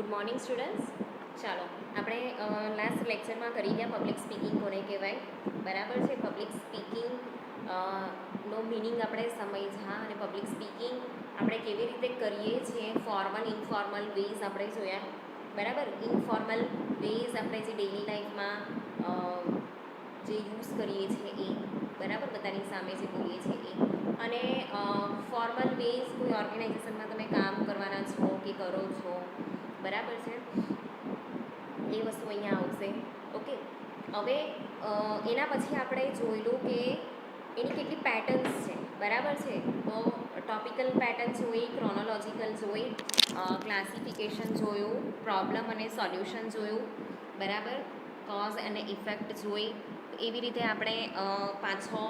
Good morning students. ચાલો આપણે last લેક્ચરમાં કરી ગયા પબ્લિક સ્પીકિંગ કોને કહેવાય, બરાબર છે. પબ્લિક સ્પીકિંગ નો મિનિંગ આપણે સમજ્યા અને પબ્લિક સ્પીકિંગ આપણે કેવી રીતે કરીએ છીએ, ફોર્મલ ઇનફોર્મલ વેઝ આપણે જોયા, બરાબર. ઇનફોર્મલ વેઝ આપણે જે ડેઇલી લાઈફમાં જે યુઝ કરીએ છીએ એ, બરાબર, બધાની સામે જે બોલીએ છીએ એ, અને ફોર્મલ વેઝ કોઈ ઓર્ગેનાઇઝેશનમાં તમે કામ કરવાના છો કે કરો છો, બરાબર છે, એ વસ્તુ અહીંયા આવશે. ઓકે, હવે એના પછી આપણે જોયેલું કે એની કેટલી પેટર્ન્સ છે, બરાબર છે. તો ટોપિકલ પેટર્ન જોઈ, ક્રોનોલોજીકલ જોઈ, ક્લાસિફિકેશન જોયું, પ્રોબ્લેમ અને સોલ્યુશન જોયું, બરાબર, કોઝ અને ઇફેક્ટ જોઈ. એવી રીતે આપણે 5-6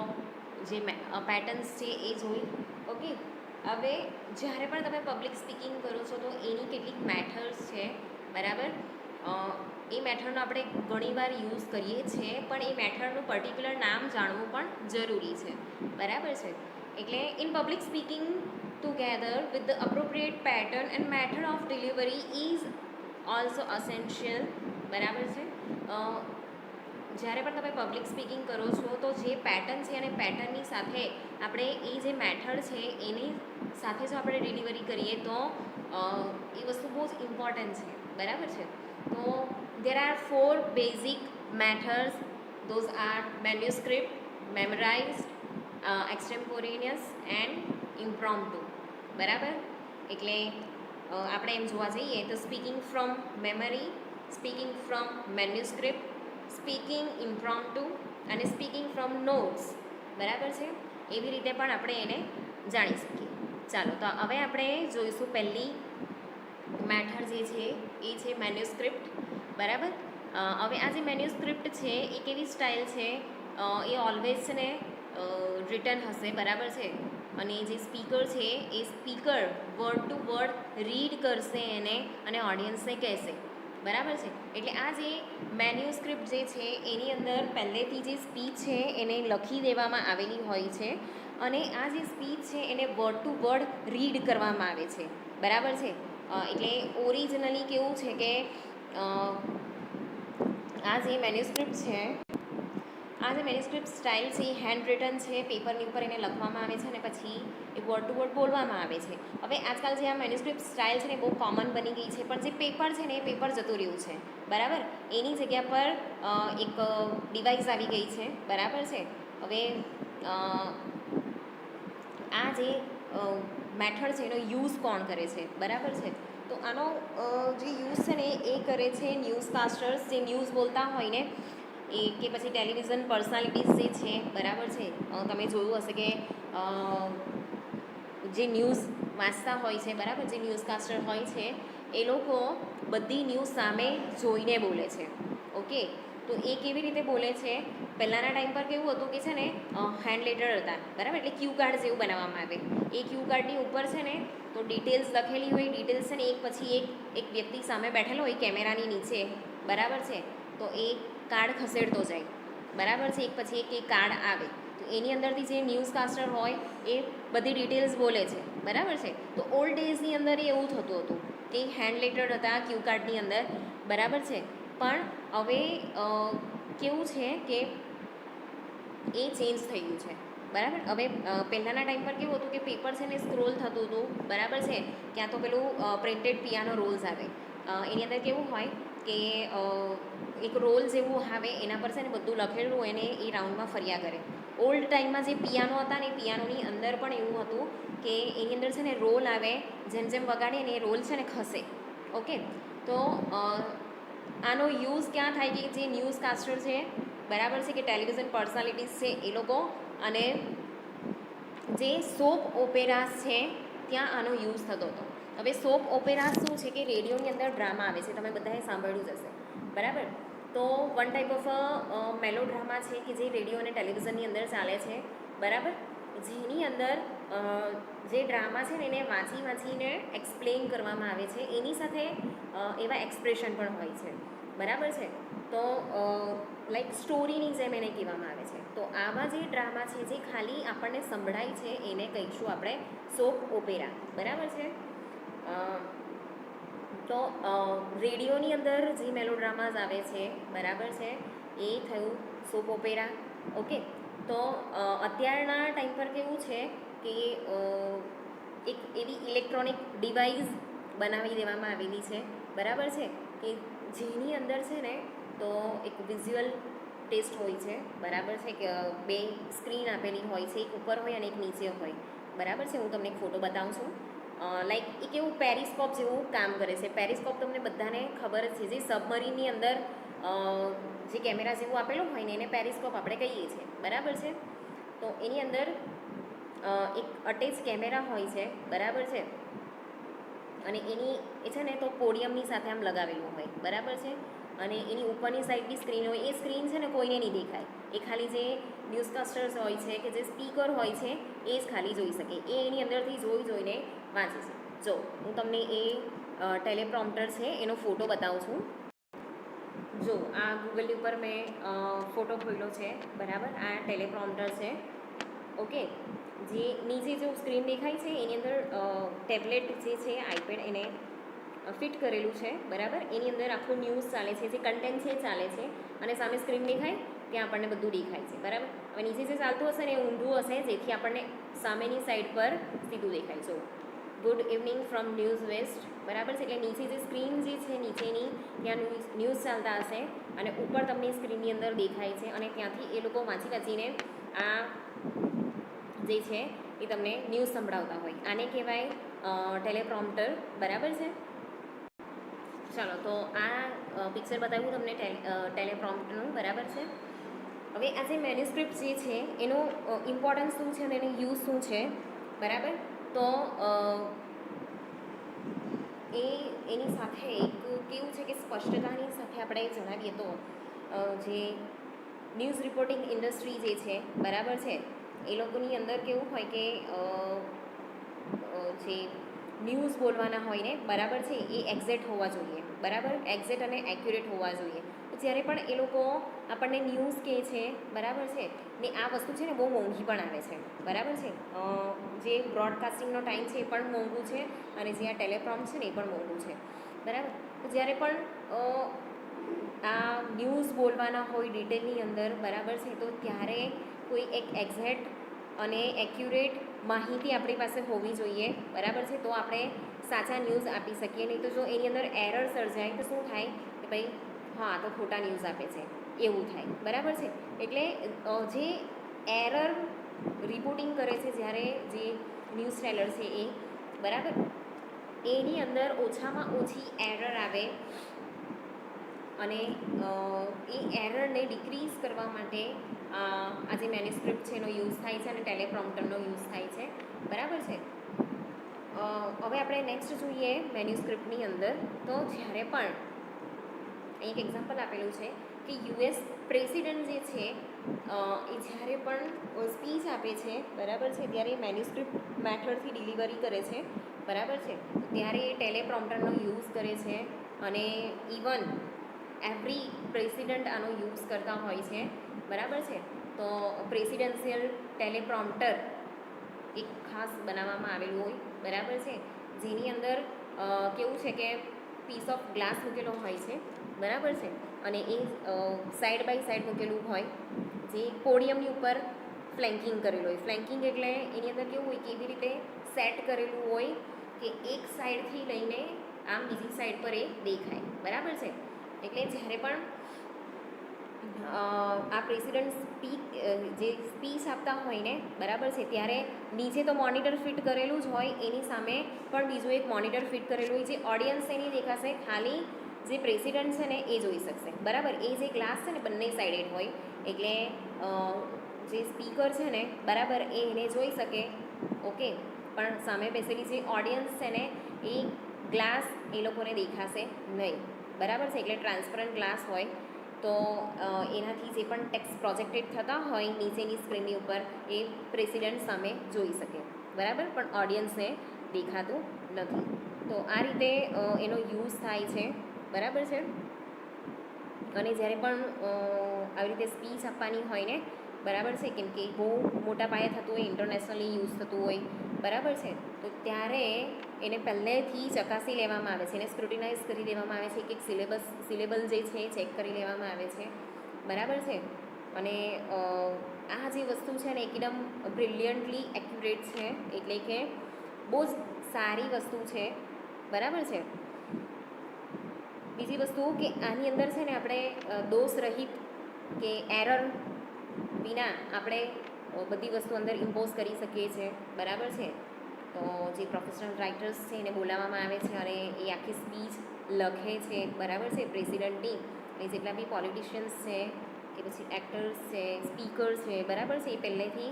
જે પેટર્ન્સ છે એ જોઈ. ઓકે, હવે જ્યારે પણ તમે પબ્લિક સ્પીકિંગ કરો છો તો એની કેટલીક મેથડ્સ છે, બરાબર. એ મેથડનો આપણે ઘણીવાર યુઝ કરીએ છીએ, પણ એ મેથડનું પર્ટિક્યુલર નામ જાણવું પણ જરૂરી છે, બરાબર છે. એટલે in public speaking together with the appropriate pattern and method of delivery is also essential, બરાબર છે. જ્યારે પણ તમે પબ્લિક સ્પીકિંગ કરો છો તો જે પેટર્ન છે અને પેટર્નની સાથે આપણે એ જે મેથડ છે એની સાથે જો આપણે ડિલિવરી કરીએ તો એ વસ્તુ બહુ જ ઇમ્પોર્ટન્ટ છે, બરાબર છે. તો there are 4 basic methods. Those are manuscript, memorized, extemporaneous and impromptu, બરાબર. એટલે આપણે એમ જોવા જઈએ તો speaking from memory, speaking from manuscript, speaking impromptu અને સ્પીકિંગ ફ્રોમ નોટ્સ, બરાબર છે. એવી રીતે પણ આપણે એને જાણી શકીએ. ચાલો, તો હવે આપણે જોઈશું પહેલી મેથડ જે છે એ છે મેન્યુસ્ક્રિપ્ટ, બરાબર. હવે આ જે મેન્યુસ્ક્રિપ્ટ છે એ કેવી સ્ટાઇલ છે, એ ઓલવેઝ છે ને રિટન હશે, બરાબર છે. અને જે સ્પીકર છે એ speaker word to word read કરશે એને અને ઓડિયન્સને કહેશે, બરાબર છે. એટલે આ જે મેન્યુસ્ક્રિપ્ટ જે છે એની અંદર પહેલેથી જે સ્પીચ છે એને લખી દેવામાં આવેલી હોય છે અને આ જે સ્પીચ છે એને વર્ડ ટુ વર્ડ રીડ કરવામાં આવે છે, બરાબર છે. એટલે ઓરિજિનલી કેવું છે કે આ જે મેન્યુસ્ક્રિપ્ટ છે, આ જે મેન્યુસ્ક્રિપ્ટ સ્ટાઇલ છે એ હેન્ડ રિટન છે, પેપરની ઉપર એને લખવામાં આવે છે અને પછી એ વર્ડ ટુ વર્ડ બોલવામાં આવે છે. હવે આજકાલ જે આ મેન્યુસ્ક્રિપ્ટ સ્ટાઇલ છે ને બહુ કોમન બની ગઈ છે, પણ જે પેપર છે ને એ પેપર જતું રહ્યું છે, બરાબર. એની જગ્યા પર એક ડિવાઇસ આવી ગઈ છે, બરાબર છે. હવે આ જે મેથડ છે એનો યુઝ કોણ કરે છે, બરાબર છે. તો આનો જે યુઝ છે ને એ કરે છે ન્યૂઝકાસ્ટર્સ, જે ન્યૂઝ બોલતા હોય ને એ, કે પછી ટેલિવિઝન પર્સનાલિટીઝ જે છે, બરાબર છે. તમે જોયું હશે કે જે ન્યૂઝ વાંચતા હોય છે, બરાબર, જે ન્યૂઝકાસ્ટર હોય છે એ લોકો બધી ન્યૂઝ સામે જોઈને બોલે છે. ઓકે, તો એ કેવી રીતે બોલે છે, પહેલાંના ટાઈમ પર કેવું હતું કે છે ને હેન્ડ લેટર હતા, બરાબર. એટલે ક્યુ કાર્ડ જેવું બનાવવામાં આવે. એ ક્યુ કાર્ડની ઉપર છે ને તો ડિટેલ્સ લખેલી હોય, ડિટેલ્સ છે ને એક પછી એક વ્યક્તિ સામે બેઠેલો હોય કેમેરાની નીચે, બરાબર છે. તો એ કાર્ડ ખસેડતો જાય, બરાબર છે. એક પછી એક કાર્ડ આવે તો એની અંદરથી જે ન્યૂઝકાસ્ટર હોય એ બધી ડિટેલ્સ બોલે છે, બરાબર છે. તો ઓલ્ડ ડેઝની અંદર એ એવું થતું હતું કે હેન્ડ લેટર હતા ક્યુ કાર્ડની અંદર, બરાબર છે. પણ હવે કેવું છે કે એ ચેન્જ થઈ ગયું છે, બરાબર. હવે પહેલાંના ટાઈમ પર કેવું હતું કે પેપર છે ને સ્ક્રોલ થતું હતું, બરાબર છે. ક્યાં તો પેલું પ્રિન્ટેડ પિયાનો રોલ્સ આવે, એની અંદર કેવું હોય કે એક રોલ જેવું આવે, એના પર છે ને બધું લખેલું હોય ને એ રાઉન્ડમાં ફર્યા કરે. ઓલ્ડ ટાઈમમાં જે પિયાનો હતા ને એ પિયાનોની અંદર પણ એવું હતું કે એની અંદર છે ને રોલ આવે, જેમ જેમ વગાડે ને એ રોલ છે ને ખસે. ઓકે, તો આનો યુઝ ક્યાં થાય કે જે ન્યૂઝકાસ્ટર છે, બરાબર છે, કે ટેલિવિઝન પર્સનાલિટીઝ છે એ લોકો, અને જે સોપ ઓપેરાસ છે ત્યાં આનો યુઝ થતો હતો. હવે સોપ ઓપેરાસ શું છે કે રેડિયોની અંદર ડ્રામા આવે છે, તમે બધાએ સાંભળ્યું જ હશે, બરાબર. તો વન ટાઈપ ઓફ મેલો ડ્રામા છે કે જે રેડિયો અને ટેલિવિઝનની અંદર ચાલે છે, બરાબર. જેની અંદર જે ડ્રામા છે ને એને વાંચીને એક્સપ્લેન કરવામાં આવે છે, એની સાથે એવા એક્સપ્રેશન પણ હોય છે, બરાબર છે. તો લાઈક સ્ટોરીની જેમ એને કહેવામાં આવે છે. તો આવા જે ડ્રામા છે જે ખાલી આપણને સંભળાય છે એને કહીશું આપણે સોપ ઓપેરા, બરાબર છે. તો રેડિયોની અંદર જે મેલોડ્રામાઝ આવે છે, બરાબર છે, એ થયું સોપ ઓપેરા. ઓકે, તો અત્યારના ટાઈમ પર કેવું છે કે એક એવી ઇલેક્ટ્રોનિક ડિવાઇસ બનાવી દેવામાં આવેલી છે, બરાબર છે, કે જેની અંદર છે ને તો એક વિઝ્યુઅલ ટેસ્ટ હોય છે, બરાબર છે, કે બે સ્ક્રીન આપેલી હોય છે, એક ઉપર હોય અને એક નીચે હોય, બરાબર છે. હું તમને એક ફોટો બતાવું છું. લાઈક એ કેવું પેરિસ્કોપ જેવું કામ કરે છે. પેરિસ્કોપ તમને બધાને ખબર જ છે, જે સબમરીનની અંદર જે કેમેરા જેવું આપેલું હોય ને એને પેરિસ્કોપ આપણે કહીએ છીએ, બરાબર છે. તો એની અંદર એક અટેચ કેમેરા હોય છે, બરાબર છે, અને એની એ છે ને તો પોડિયમની સાથે આમ લગાવેલું હોય, બરાબર છે, અને એની ઉપરની સાઈડની સ્ક્રીન હોય, એ સ્ક્રીન છે ને કોઈને નહીં દેખાય, એ ખાલી જે ન્યૂઝકાસ્ટર્સ હોય છે કે જે સ્પીકર હોય છે એ જ ખાલી જોઈ શકે, એ એની અંદરથી જોઈને વાંચે છે. જો હું તમને એ ટેલિપ્રોમ્પ્ટર છે એનો ફોટો બતાવું છું. જો આ ગૂગલ ઉપર મેં ફોટો ખોલ્યો છે, બરાબર, આ ટેલિપ્રોમ્પ્ટર છે. ઓકે, જે નીચે જો સ્ક્રીન દેખાય છે એની અંદર ટેબ્લેટ જે છે આઈપેડ એને ફિટ કરેલું છે, બરાબર. એની અંદર આખું ન્યૂઝ ચાલે છે, જે કન્ટેન્ટ છે ચાલે છે, અને સામે સ્ક્રીન દેખાય ત્યાં આપણને બધું દેખાય છે, બરાબર. હવે નીચે જે ચાલતું હશે ને એ ઊંધું હશે, જેથી આપણને સામેની સાઈડ પર સીધું દેખાય. જો good evening from news west, બરાબર છે. એટલે નીચે જે સ્ક્રીન જે છે નીચેની ત્યાં ન્યૂઝ ચાલતા હશે અને ઉપર તમને સ્ક્રીનની અંદર દેખાય છે, અને ત્યાંથી એ લોકો વાંચીને આ જે છે એ તમને ન્યૂઝ સંભળાવતા હોય. આને કહેવાય ટેલિપ્રોમ્પ્ટર, બરાબર છે. ચાલો, તો આ પિક્ચર બતાવ્યું તમને ટેલિપ્રોમ્પ્ટરનું, બરાબર છે. હવે આ જે મેન્યુસ્ક્રિપ્ટ જે છે એનો ઇમ્પોર્ટન્સ શું છે અને એનો યુઝ શું છે, બરાબર. તો એની સાથે એક કેવું છે કે સ્પષ્ટતાની સાથે આપણે જણાવીએ તો જે ન્યૂઝ રિપોર્ટિંગ ઇન્ડસ્ટ્રી જે છે, બરાબર છે, એ લોકોની અંદર કેવું હોય કે જે ન્યૂઝ બોલવાના હોય ને, બરાબર છે, એ એક્ઝેક્ટ હોવા જોઈએ, બરાબર, એક્ઝેક્ટ અને એક્યુરેટ હોવા જોઈએ. તો જ્યારે પણ એ લોકો આપણને ન્યૂઝ કહે છે, બરાબર છે, ને આ વસ્તુ છે ને બહુ મોંઘી પણ આવે છે, બરાબર છે. જે બ્રોડકાસ્ટિંગનો ટાઈમ છે એ પણ મોંઘું છે, અને જે આ ટેલિપ્રોમ્પ્ટ છે ને એ પણ મોંઘું છે, બરાબર. તો જ્યારે પણ આ ન્યૂઝ બોલવાના હોય ડિટેલની અંદર, બરાબર છે, તો ત્યારે કોઈ એક એક્ઝેક્ટ અને એક્યુરેટ માહિતી આપણી પાસે હોવી જોઈએ, બરાબર છે, તો આપણે સાચા ન્યૂઝ આપી શકીએ. નહીં તો જો એની અંદર એરર સર્જાય તો શું થાય કે ભાઈ હા તો ખોટા ન્યૂઝ આપે છે એવું થાય, બરાબર છે. એટલે જે એરર રિપોર્ટિંગ કરે છે જ્યારે જે ન્યૂઝ ટેલર છે એ, બરાબર, એની અંદર ઓછામાં ઓછી એરર આવે, અને એ એરરને ડિક્રીઝ કરવા માટે આ જે મેન્યુસ્ક્રિપ્ટ છે એનો યુઝ થાય છે અને ટેલિપ્રોમ્પ્ટરનો યુઝ થાય છે, બરાબર છે. હવે આપણે નેક્સ્ટ જોઈએ મેન્યુસ્ક્રિપ્ટની અંદર. તો જ્યારે પણ એક એક્ઝામ્પલ આપેલું છે કે યુએસ પ્રેસિડન્ટ જે છે એ જ્યારે પણ સ્પીચ આપે છે, બરાબર છે, ત્યારે મેન્યુસ્ક્રિપ્ટ મેથડથી ડિલિવરી કરે છે, બરાબર છે, ત્યારે એ ટેલિપ્રોમ્પ્ટરનો યુઝ કરે છે. અને ઇવન એવરી પ્રેસિડન્ટ આનો યુઝ કરતા હોય છે, બરાબર છે. તો પ્રેસિડેન્શિયલ ટેલિપ્રોમ્પ્ટર એક ખાસ બનાવવામાં આવેલું હોય, બરાબર છે, જેની અંદર કેવું છે કે પીસ ઓફ ગ્લાસ મૂકેલો હોય છે, બરાબર છે, અને એ સાઈડ બાય સાઈડ મૂકેલું હોય, જે પોડિયમની ઉપર ફ્લેન્કિંગ કરેલું હોય. ફ્લેન્કિંગ એટલે એની અંદર કેવું હોય કે એવી રીતે સેટ કરેલું હોય કે એક સાઈડથી લઈને આમ બીજી સાઈડ પર એ દેખાય, બરાબર છે. એટલે જ્યારે પણ આ પ્રેસિડન્ટ જે સ્પીચ આપતા હોય ને, બરાબર છે, ત્યારે નીચે તો મોનિટર ફિટ કરેલું જ હોય, એની સામે પણ બીજું એક મોનિટર ફિટ કરેલું હોય, જે ઓડિયન્સ એની દેખાશે, ખાલી જે પ્રેસિડન્ટ છે ને એ જોઈ શકશે, બરાબર. એ જે ગ્લાસ છે ને બંને સાઈડેડ હોય, એટલે જે સ્પીકર છે ને, બરાબર, એ એને જોઈ શકે, ઓકે, પણ સામે બેસેલી જે ઓડિયન્સ છે ને એ ગ્લાસ એ લોકોને દેખાશે નહીં, બરાબર છે. એટલે ટ્રાન્સપરન્ટ ગ્લાસ હોય, તો એનાથી જે પણ ટેક્સ્ટ પ્રોજેક્ટેડ થતા હોય નીચેની સ્ક્રીનની ઉપર એ પ્રેસિડન્ટ સામે જોઈ શકે, બરાબર, પણ ઓડિયન્સને દેખાતું નથી. તો આ રીતે એનો યુઝ થાય છે, બરાબર છે. અને જ્યારે પણ આવી રીતે સ્પીચ આપવાની હોય ને, બરાબર છે, કેમ કે બહુ મોટા પાયે થતું હોય, ઇન્ટરનેશનલી યુઝ થતું હોય, બરાબર છે. તો ત્યારે એને પહેલેથી ચકાસી લેવામાં આવે છે, એને સ્ક્રુટિનાઇઝ કરી દેવામાં આવે છે, કે સિલેબલ જે છે એ ચેક કરી લેવામાં આવે છે, બરાબર છે. અને આ જે વસ્તુ છે ને એકદમ બ્રિલિયન્ટલી એક્યુરેટ છે, એટલે કે બહુ જ સારી વસ્તુ છે, બરાબર છે. બીજી વસ્તુ કે આની અંદર છે ને આપણે દોષ રહિત કે એરર વિના આપણે બધી વસ્તુ અંદર ઇમ્પોઝ કરી શકીએ છીએ, બરાબર છે. તો જે પ્રોફેશનલ રાઇટર્સ છે એને બોલાવવામાં આવે છે અને એ આખી સ્પીચ લખે છે, બરાબર છે. પ્રેસિડેન્ટની એ જેટલા બી પોલિટિશિયન્સ છે કે પછી એક્ટર્સ છે, સ્પીકર્સ છે, બરાબર છે, એ પહેલેથી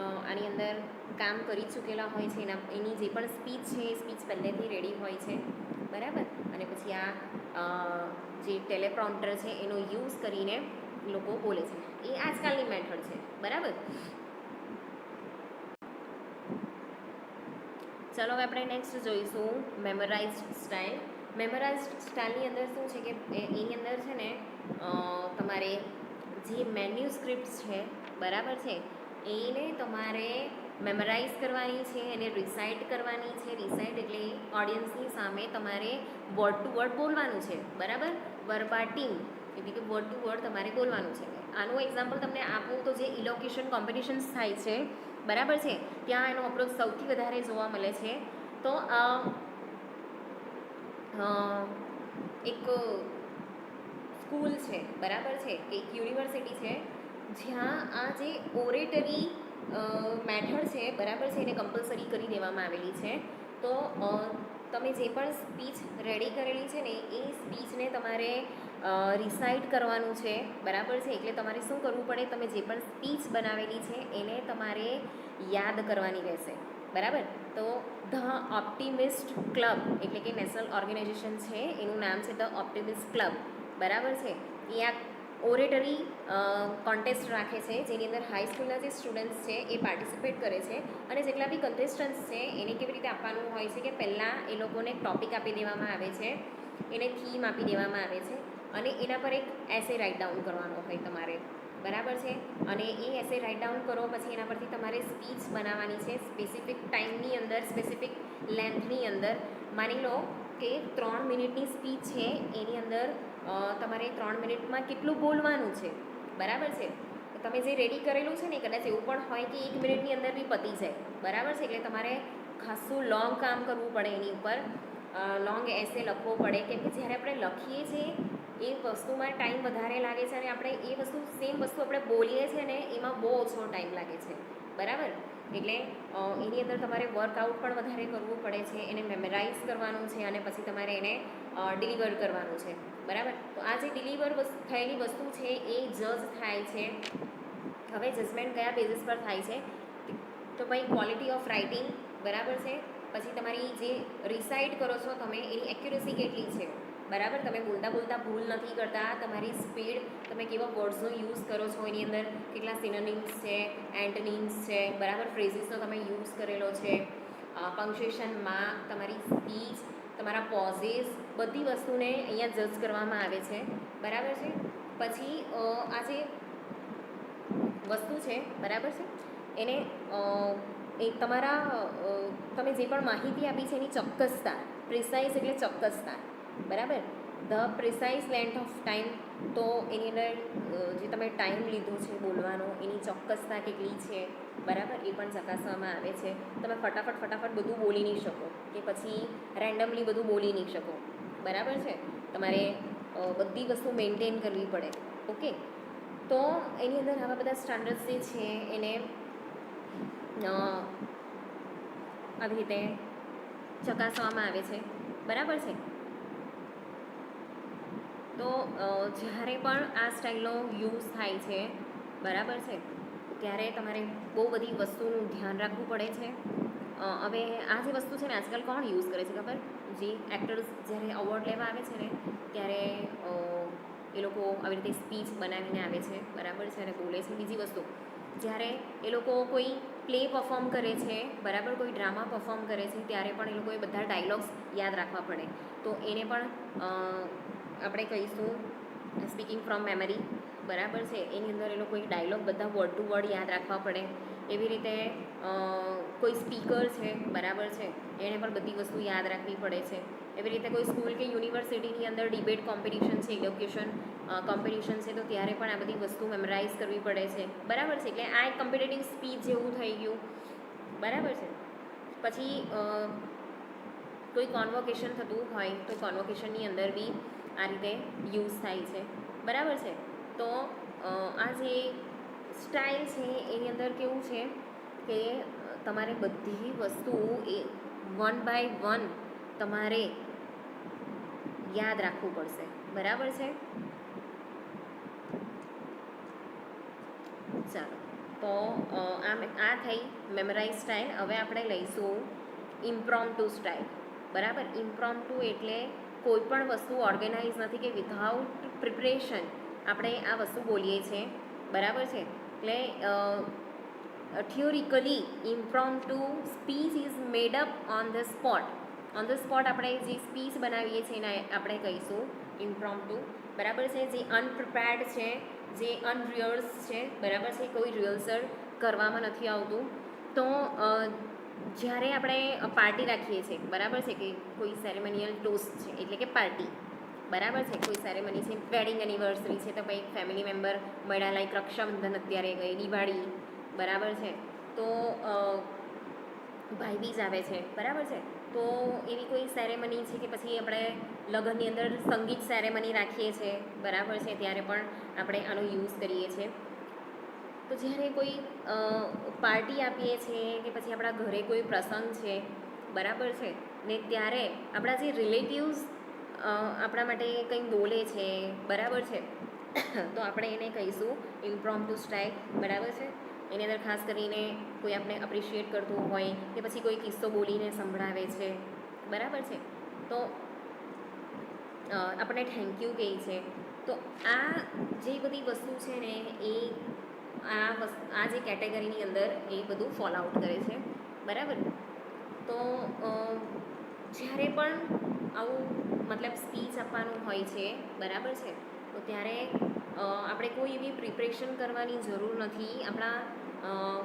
આની અંદર કામ કરી ચૂકેલા હોય છે, એની જે પણ સ્પીચ છે એ સ્પીચ પહેલેથી રેડી હોય છે, બરાબર. અને પછી આ જે ટેલિપ્રોમ્પ્ટર છે એનો યુઝ કરીને લોકો બોલે છે. એ આજકાલની મેથડ છે, બરાબર. ચાલો હવે આપણે નેક્સ્ટ જોઈશું મેમરાઇઝ્ડ સ્ટાઇલ. મેમરાઇઝ્ડ સ્ટાઇલની અંદર શું છે કે એની અંદર છે ને તમારે જે મેન્યુસ્ક્રિપ્ટ છે, બરાબર છે, એને તમારે મેમરાઇઝ કરવાની છે, એને રિસાઇટ કરવાની છે. રિસાઇટ એટલે ઓડિયન્સની સામે તમારે વર્ડ ટુ વર્ડ બોલવાનું છે, બરાબર. વર્બાટીમ એટલે કે વર્ડ ટુ વર્ડ તમારે બોલવાનું છે. આનું એક્ઝામ્પલ તમને આપું તો જે ઇલોક્યુશન કોમ્પિટિશન્સ થાય છે, બરાબર છે, ત્યાં એનો અપ્રોચ સૌથી વધારે જોવા મળે છે. તો એક સ્કૂલ છે, બરાબર છે, કે એક યુનિવર્સિટી છે જ્યાં આ જે ઓરેટરી મેથડ છે, બરાબર છે, એને કમ્પલસરી કરી દેવામાં આવેલી છે. તો તમે જે પણ સ્પીચ રેડી કરેલી છે ને એ સ્પીચને તમારે રિસાઇટ કરવાનું છે, બરાબર છે. એટલે તમારે શું કરવું પડે, તમે જે પણ સ્પીચ બનાવેલી છે એને તમારે યાદ કરવાની રહેશે, બરાબર. તો ધ ઓપ્ટિમિસ્ટ ક્લબ એટલે કે નેશનલ ઓર્ગેનાઇઝેશન છે, એનું નામ છે ધ ઓપ્ટિમિસ્ટ ક્લબ, બરાબર છે. એ આ ઓરેટરી કોન્ટેસ્ટ રાખે છે, જેની અંદર હાઈસ્કૂલના જે સ્ટુડન્ટ્સ છે એ પાર્ટિસિપેટ કરે છે. અને જેટલા બી કન્ટેસ્ટન્ટ્સ છે એને કેવી રીતે આપવાનું હોય છે કે પહેલાં એ લોકોને એક ટૉપિક આપી દેવામાં આવે છે, એને થીમ આપી દેવામાં આવે છે, અને એના પર એક એસે રાઇટ ડાઉન કરવાનો હોય તમારે, બરાબર છે. અને એ એસે રાઇટ ડાઉન કરો પછી એના પરથી તમારે સ્પીચ બનાવવાની છે, સ્પેસિફિક ટાઈમની અંદર, સ્પેસિફિક લેન્થની અંદર. માની લો કે 3 મિનિટની સ્પીચ છે, એની અંદર તમારે 3 મિનિટમાં કેટલું બોલવાનું છે, બરાબર છે. તમે જે રેડી કરેલું છે ને કદાચ એવું પણ હોય કે 1 મિનિટની અંદર બી પતી જાય, બરાબર છે. એટલે તમારે ખાસું લોંગ કામ કરવું પડે એની ઉપર, લોંગ એસે લખવો પડે, કેમ કે જ્યારે આપણે લખીએ છીએ એ વસ્તુમાં ટાઈમ વધારે લાગે છે અને આપણે એ વસ્તુ સેમ વસ્તુ આપણે બોલીએ છીએ ને એમાં બહુ ઓછો ટાઈમ લાગે છે, બરાબર. એટલે એની અંદર તમારે વર્કઆઉટ પણ વધારે કરવું પડે છે, એને મેમરાઇઝ કરવાનું છે અને પછી તમારે એને ડિલિવર કરવાનું છે, બરાબર. તો આ જે ડિલિવર થયેલી વસ્તુ છે એ જજ થાય છે. હવે જજમેન્ટ કયા બેઝિસ પર થાય છે, તો ભાઈ ક્વોલિટી ઓફ રાઇટિંગ, બરાબર છે. પછી તમારી જે રિસાઇટ કરો છો તમે એની એક્યુરેસી કેટલી છે, બરાબર. તમે બોલતા બોલતા ભૂલ નથી કરતા, તમારી સ્પીડ, તમે કેવા વર્ડ્સનો યુઝ કરો છો, એની અંદર કેટલા સિનોનિમ્સ છે, એન્ટોનિમ્સ છે, બરાબર, ફ્રેઝિસનો તમે યુઝ કરેલો છે, પંક્ચ્યુએશનમાં તમારી સ્પીચ, તમારા પોઝિસ, બધી વસ્તુને અહીંયા જજ કરવામાં આવે છે, બરાબર છે. પછી આ જે વસ્તુ છે, બરાબર છે, એને એક તમારા તમે જે પણ માહિતી આપી છે એની ચોક્કસતા, પ્રિસાઇઝ એટલે ચોક્કસતા, બરાબર. The precise length of time, તો એની અંદર જે તમે ટાઈમ લીધો છે બોલવાનો એની ચોક્કસતા કેટલી છે, બરાબર, એ પણ ચકાસવામાં આવે છે. તમે ફટાફટ બધું બોલી નહીં શકો કે પછી રેન્ડમલી બધું બોલી નહીં શકો, બરાબર છે. તમારે બધી વસ્તુ મેન્ટેન કરવી પડે, ઓકે. તો એની અંદર આવા બધા સ્ટાન્ડર્ડ્સ જે છે એને આવી રીતે ચકાસવામાં આવે છે, બરાબર છે. તો જ્યારે પણ આ સ્ટાઇલનો યુઝ થાય છે, બરાબર છે, ત્યારે તમારે બહુ બધી વસ્તુનું ધ્યાન રાખવું પડે છે. હવે આ જે વસ્તુ છે ને આજકાલ કોણ યુઝ કરે છે ખબર, જે એક્ટર્સ જ્યારે અવોર્ડ લેવા આવે છે ને ત્યારે એ લોકો આવી રીતે સ્પીચ બનાવીને આવે છે, બરાબર છે, અને બોલે છે. બીજી વસ્તુ, જ્યારે એ લોકો કોઈ પ્લે પરફોર્મ કરે છે, બરાબર, કોઈ ડ્રામા પરફોર્મ કરે છે, ત્યારે પણ એ લોકોએ બધા ડાયલોગ્સ યાદ રાખવા પડે. તો એને પણ આપણે કહીશું સ્પીકિંગ ફ્રોમ મેમરી, બરાબર છે. એની અંદર એ લોકો એક ડાયલોગ બધા વર્ડ ટુ વર્ડ યાદ રાખવા પડે. એવી રીતે કોઈ સ્પીકર છે, બરાબર છે, એણે પણ બધી વસ્તુ યાદ રાખવી પડે છે. એવી રીતે કોઈ સ્કૂલ કે યુનિવર્સિટીની અંદર ડિબેટ કોમ્પિટિશન છે, ઇલોક્યુશન કોમ્પિટિશન છે, તો ત્યારે પણ આ બધી વસ્તુ મેમરાઇઝ કરવી પડે છે, બરાબર છે. એટલે આ એક કોમ્પિટેટિવ સ્પીચ જેવું થઈ ગયું, બરાબર છે. પછી કોઈ કોન્વોકેશન થતું હોય તો કોન્વોકેશનની અંદર બી આ રીતે યુઝ થાય છે, બરાબર છે. તો આ જે સ્ટાઇલ છે એની અંદર કેવું છે કે તમારે બધી વસ્તુ એ 1 by 1 તમારે યાદ રાખવું પડશે, બરાબર છે. ચાલો, તો આ થઈ મેમરાઇઝ સ્ટાઇલ. હવે આપણે લઈશું ઇમ્પ્રોમ્પ્ટુ સ્ટાઇલ, બરાબર. ઇમ્પ્રોમ્પ્ટુ એટલે કોઈ પણ વસ્તુ ઓર્ગેનાઇઝ નથી કે વિધાઉટ પ્રિપરેશન આપણે આ વસ્તુ બોલીએ છીએ, બરાબર છે. એટલે theoretically impromptu speech is made up on the spot. On the spot આપણે જે સ્પીચ બનાવીએ છીએ એને આપણે કહીશું ઇમ્પ્રોમ્પ્ટુ, બરાબર છે. જે અનપ્રિપેર્ડ છે, જે અનરિહર્સ છે, બરાબર છે, કોઈ રિહર્સલ કરવામાં નથી આવતું. તો જ્યારે આપણે પાર્ટી રાખીએ છીએ, બરાબર છે, કે કોઈ સેરેમનિયલ ટોસ્ટ છે એટલે કે પાર્ટી, બરાબર છે, કોઈ સેરેમની છે, વેડિંગ એનિવર્સરી છે, તો ભાઈ ફેમિલી મેમ્બર મળ્યા, લાઈક રક્ષાબંધન અત્યારે ગઈ, દિવાળી, બરાબર છે, તો ભાઈબીજ આવે છે, બરાબર છે. તો એવી કોઈ સેરેમની છે કે પછી આપણે લગ્નની અંદર સંગીત સેરેમની રાખીએ છીએ, બરાબર છે, ત્યારે પણ આપણે આનો યુઝ કરીએ છીએ. તો જ્યારે કોઈ પાર્ટી આપીએ છીએ કે પછી આપણા ઘરે કોઈ પ્રસંગ છે, બરાબર છે, ને ત્યારે આપણા જે રિલેટિવ્સ આપણા માટે કંઈ બોલે છે, બરાબર છે, તો આપણે એને કહીશું ઇમ્પ્રોમ્પ્ટુ સ્ટાઇલ, બરાબર છે. એની અંદર ખાસ કરીને કોઈ આપણે અપ્રિશિએટ કરતું હોય કે પછી કોઈ કિસ્સો બોલીને સંભળાવે છે, બરાબર છે, તો આપણને થેન્ક યુ કહે છે. તો આ જે બધી વસ્તુ છે ને એ આ જે કેટેગરીની અંદર એ બધું ફોલ આઉટ કરે છે, બરાબર. તો જ્યારે પણ આવું મતલબ સ્પીચ આપવાનું હોય છે, બરાબર છે, તો ત્યારે આપણે કોઈ એવી પ્રિપરેશન કરવાની જરૂર નથી. આપણા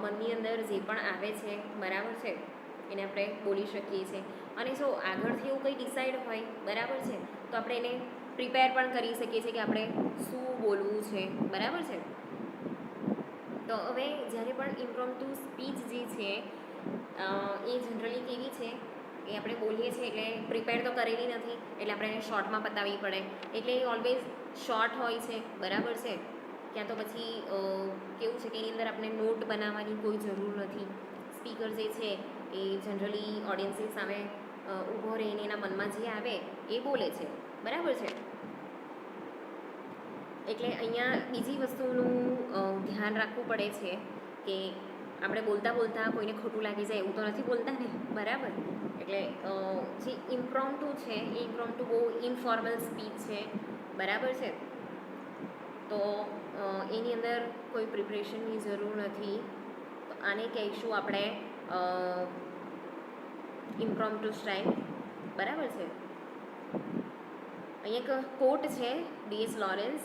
મનની અંદર જે પણ આવે છે, બરાબર છે, એને આપણે બોલી શકીએ છીએ. અને જો આગળથી એવું કંઈ ડિસાઇડ હોય, બરાબર છે, તો આપણે એને પ્રિપેર પણ કરી શકીએ છીએ કે આપણે શું બોલવું છે, બરાબર છે. તો હવે જ્યારે પણ ઇમ્પ્રોમ્પ્ટુ સ્પીચ જે છે એ જનરલી કેવી છે એ આપણે બોલીએ છીએ એટલે પ્રિપેર તો કરેલી નથી એટલે આપણે એને શોર્ટમાં પતાવવી પડે, એટલે એ ઓલવેઝ શોર્ટ હોય છે, બરાબર છે. ક્યાં તો પછી કેવું છે કે એની અંદર આપણે નોટ બનાવવાની કોઈ જરૂર નથી. સ્પીકર જે છે એ જનરલી ઓડિયન્સની સામે ઊભો રહીને એના મનમાં જે આવે એ બોલે છે, બરાબર છે. એટલે અહીંયા બીજી વસ્તુનું ધ્યાન રાખવું પડે છે કે આપણે બોલતા બોલતા કોઈને ખોટું લાગી જાય એવું તો નથી બોલતા ને, બરાબર. એટલે જે ઇમ્પ્રોમ્પ્ટુ છે એ ઇમ્પ્રોમ્પ્ટુ બહુ ઇનફોર્મલ સ્પીચ છે, બરાબર છે. તો એની અંદર કોઈ પ્રિપરેશનની જરૂર નથી. તો આને કહીશું આપણે ઇમ્પ્રોમ્પ્ટુ સ્ટાઇલ, બરાબર છે. અહીંયા એક કોટ છે ડી.એસ. લોરેન્સ,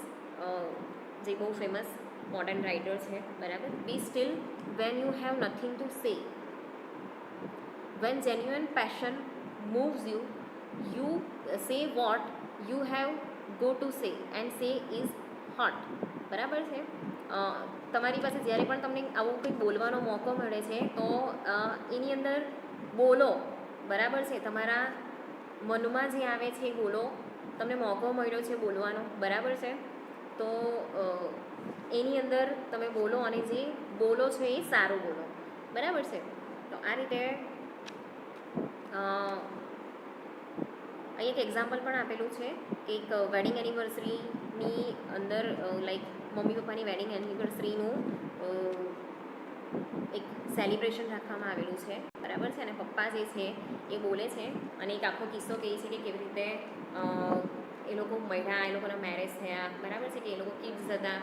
જે બહુ ફેમસ મોડર્ન રાઇટર છે, બરાબર. Be still when you have nothing to say, when genuine passion moves you, you say what you have go to say and say is hot, બરાબર છે. તમારી પાસે જ્યારે પણ તમને આવું કંઈક બોલવાનો મોકો મળે છે તો એની અંદર બોલો, બરાબર છે. તમારા મનમાં જે આવે છે એ બોલો, તમને મોકો મળ્યો છે બોલવાનો, બરાબર છે, તો એની અંદર તમે બોલો અને જે બોલો છો એ સારું બોલો, બરાબર છે. તો આ રીતે અહીં એક એક્ઝામ્પલ પણ આપેલું છે કે એક વેડિંગ એનિવર્સરીની અંદર લાઈક મમ્મી પપ્પાની વેડિંગ એનિવર્સરીનું એક સેલિબ્રેશન રાખવામાં આવેલું છે, બરાબર છે. અને પપ્પા જે છે એ બોલે છે અને એક આખો કિસ્સો કહે છે કે કેવી રીતે એ લોકો મળ્યા, એ લોકોના મેરેજ થયા, બરાબર છે, કે એ લોકો કિડ્સ હતા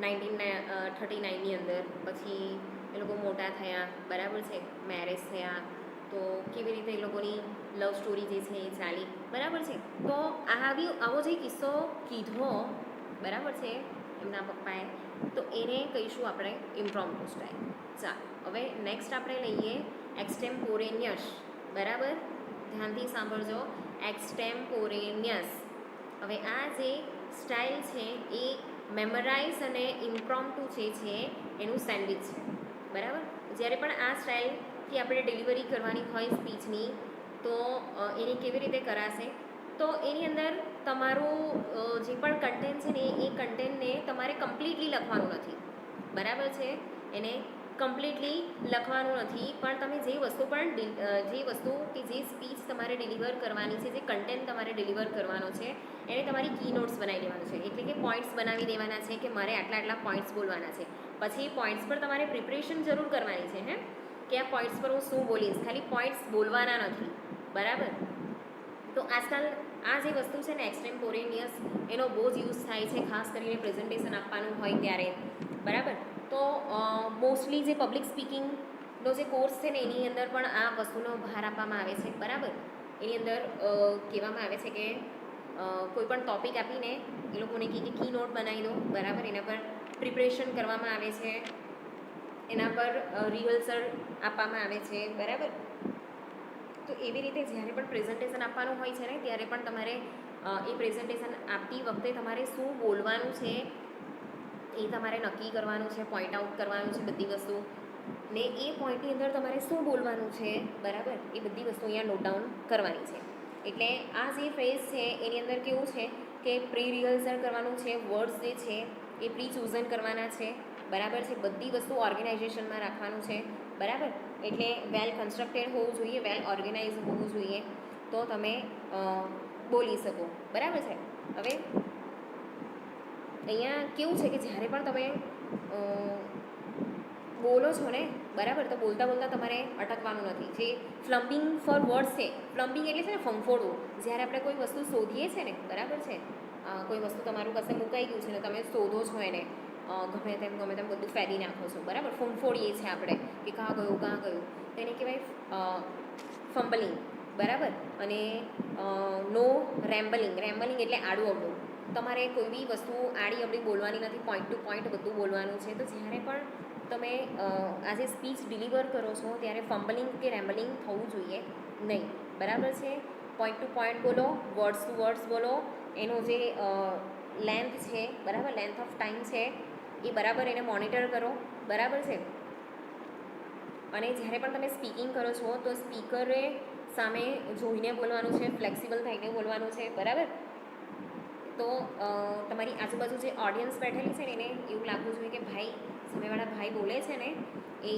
1939ની અંદર, પછી એ લોકો મોટા થયા, બરાબર છે, મેરેજ થયા, તો કેવી રીતે એ લોકોની લવ સ્ટોરી જે છે એ ચાલી, બરાબર છે. તો આવો જે કિસ્સો કીધો, બરાબર છે, એમના પપ્પાએ, તો એને કહીશું આપણે ઇમ્પ્રોમ્પ્ટુ સ્ટાઇલ. ચાલો, હવે નેક્સ્ટ આપણે લઈએ એક્સટેમ્પોરેનિયસ, બરાબર, ધ્યાનથી સાંભળજો, એક્સટેમ્પોરેનિયસ. હવે આ જે સ્ટાઇલ છે એ મેમરાઇઝ અને ઇમ્પ્રોમ્પ્ટુ જે છે એનું સેન્ડવિચ છે, બરાબર. જ્યારે પણ આ સ્ટાઇલથી આપણે ડિલિવરી કરવાની હોય સ્પીચની, તો એની કેવી રીતે કરાશે, તો એની અંદર તમારું જે પણ કન્ટેન્ટ છે ને એ કન્ટેન્ટને તમારે કમ્પ્લીટલી લખવાનું નથી, બરાબર છે. એને કમ્પ્લીટલી લખવાનું નથી, પણ તમે જે વસ્તુ કે જે સ્પીચ તમારે ડિલિવર કરવાની છે, જે કન્ટેન્ટ તમારે ડિલિવર કરવાનો છે, એને તમારી કી નોટ્સ બનાવી દેવાનું છે. એટલે કે પોઈન્ટ્સ બનાવી દેવાના છે કે મારે આટલા પોઈન્ટ્સ બોલવાના છે. પછી એ પોઈન્ટ્સ પર તમારે પ્રિપરેશન જરૂર કરવાની છે, કે આ પોઈન્ટ્સ પર હું શું બોલીશ, ખાલી પોઈન્ટ્સ બોલવાના નથી, બરાબર. તો આજકાલ આ જે વસ્તુ છે ને એક્સટેમ્પોરેનિયસ, એનો બહુ જ યુઝ થાય છે, ખાસ કરીને પ્રેઝન્ટેશન આપવાનું હોય ત્યારે, બરાબર. તો મોસ્ટલી જે પબ્લિક સ્પીકિંગનો જે કોર્સ છે ને એની અંદર પણ આ વસ્તુનો ભાર આપવામાં આવે છે, બરાબર. એની અંદર કહેવામાં આવે છે કે કોઈ પણ ટૉપિક આપીને એ લોકોને કહે કે કી નોટ બનાવી દો, બરાબર. એના પર પ્રિપરેશન કરવામાં આવે છે, એના પર રિહર્સલ આપવામાં આવે છે, બરાબર. તો એવી રીતે જ્યારે પણ પ્રેઝન્ટેશન આપવાનું હોય છે ને ત્યારે પણ તમારે એ પ્રેઝન્ટેશન આપતી વખતે તમારે શું બોલવાનું છે એ તમારે નક્કી કરવાનું છે, પોઈન્ટ આઉટ કરવાનું છે બધી વસ્તુ, ને એ પોઈન્ટની અંદર તમારે શું બોલવાનું છે, બરાબર, એ બધી વસ્તુ અહીંયા નોટ ડાઉન કરવાની છે. એટલે આ જે ફ્રેઝ છે એની અંદર કેવું છે કે પ્રી રિહર્સલ કરવાનું છે, વર્ડ્સ જે છે એ પ્રી ચૂઝન કરવાના છે, બરાબર છે. બધી વસ્તુ ઓર્ગેનાઇઝેશનમાં રાખવાનું છે, બરાબર. એટલે વેલ કન્સ્ટ્રક્ટેડ હોવું જોઈએ, વેલ ઓર્ગેનાઇઝ હોવું જોઈએ, તો તમે બોલી શકો, બરાબર છે. હવે અહીંયા કેવું છે કે જ્યારે પણ તમે બોલો છો ને, બરાબર, તો બોલતા બોલતા તમારે અટકવાનું નથી. જે ફ્લમ્બિંગ ફોર વર્ડ્સ છે, ફ્લમ્બિંગ એટલે છે ને ફંફોડવું. જ્યારે આપણે કોઈ વસ્તુ શોધીએ છીએ ને, બરાબર છે, કોઈ વસ્તુ તમારું કશે મુકાઈ ગયું છે ને તમે શોધો છો એને, ગમે તેમ બધું ફેરી નાખો છો, બરાબર, ફંફોડીએ છીએ આપણે કે કાં ગયું, તો એને કહેવાય ફમ્બલિંગ, બરાબર. અને નો રેમ્બલિંગ એટલે આડું અવળું. તમારે કોઈ બી વસ્તુ આડી અવળી બોલવાની નથી, પોઈન્ટ ટુ પોઈન્ટ બધું બોલવાનું છે. તો જ્યારે પણ તમે આજે સ્પીચ ડિલિવર કરો છો ત્યારે ફમ્બલિંગ કે રેમ્બલિંગ થવું જોઈએ નહીં, બરાબર છે. પોઈન્ટ ટુ પોઈન્ટ બોલો, વર્ડ્સ ટુ વર્ડ્સ બોલો. એનો જે લેન્થ છે, બરાબર, લેન્થ ઓફ ટાઈમ છે એ બરાબર એને મોનિટર કરો, બરાબર છે. અને જ્યારે પણ તમે સ્પીકિંગ કરો છો તો સ્પીકરે સામે જોઈને બોલવાનું છે, ફ્લેક્સિબલ થઈને બોલવાનું છે, બરાબર. તો તમારી આજુબાજુ જે ઓડિયન્સ બેઠેલી છે ને એને એવું લાગવું જોઈએ કે ભાઈ, સામેવાળા ભાઈ બોલે છે ને એ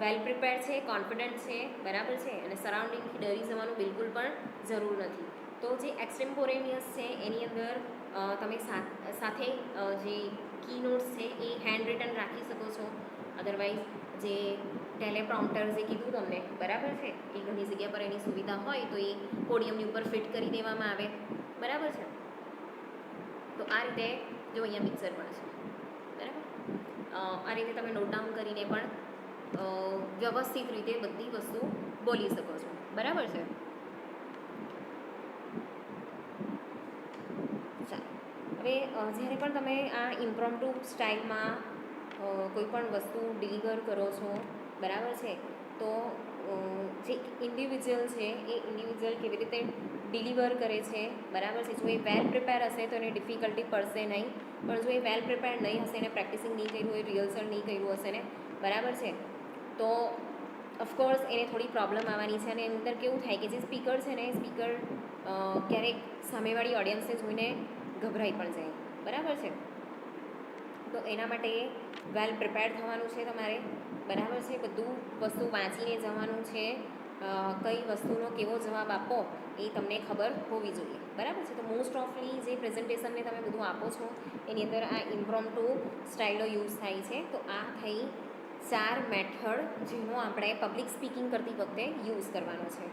વેલ પ્રિપેર્ડ છે, કોન્ફિડન્ટ છે, બરાબર છે, અને સરાઉન્ડિંગથી ડરી જવાનું બિલકુલ પણ જરૂર નથી. તો જે એક્સટેમ્પોરેનિયસ છે એની અંદર તમે સાથે જે કી નોટ્સ છે એ હેન્ડ રિટન રાખી શકો છો. અદરવાઇઝ જે ટેલિપ્રોમ્પ્ટર જે કીધું તમને, બરાબર છે, એ ઘણી જગ્યા પર એની સુવિધા હોય તો એ પોડિયમની ઉપર ફિટ કરી દેવામાં આવે, બરાબર છે. તો આ રીતે જો અહીંયા પિક્ચર પણ છે, બરાબર. આ રીતે તમે નોટ ડાઉન કરીને પણ વ્યવસ્થિત રીતે બધી વસ્તુ બોલી શકો છો, બરાબર છે. ચાલો, હવે જ્યારે પણ તમે આ ઇમ્પ્રોમ્પ્ટુ સ્ટાઇલમાં કોઈ પણ વસ્તુ ડિલિવર કરો છો, બરાબર છે, તો જે ઇન્ડિવિજ્યુઅલ છે એ ઇન્ડિવિજ્યુઅલ કેવી રીતે ડિલિવર કરે છે, બરાબર છે. જો એ વેલ પ્રિપેર હશે તો એને ડિફિકલ્ટી પડશે નહીં, પણ જો એ વેલ પ્રિપેર નહીં હશે, એને પ્રેક્ટિસિંગ નહીં કર્યું હોય, રિહર્સલ નહીં કર્યું હશે ને, બરાબર છે, તો ઓફકોર્સ એને થોડી પ્રોબ્લેમ આવવાની છે. અને એની અંદર કેવું થાય કે જે સ્પીકર છે ને, સ્પીકર ક્યારેક સામેવાળી ઓડિયન્સને જોઈને ગભરાઈ પણ જાય, બરાબર છે. તો એના માટે વેલ પ્રિપેર્ડ થવાનું છે તમારે, બરાબર છે. બધું વસ્તુ વાંચીને જવાનું છે, કઈ વસ્તુનો કેવો જવાબ આપો એ તમને ખબર હોવી જોઈએ, બરાબર છે. તો મોસ્ટ ઓફલી જે પ્રેઝન્ટેશનને તમે બધું આપો છો એની અંદર આ ઇમ્પ્રોમ્પ્ટુ સ્ટાઇલો યુઝ થાય છે. તો આ થઈ 4 મેથડ જેનો આપણે પબ્લિક સ્પીકિંગ કરતી વખતે યુઝ કરવાનો છે.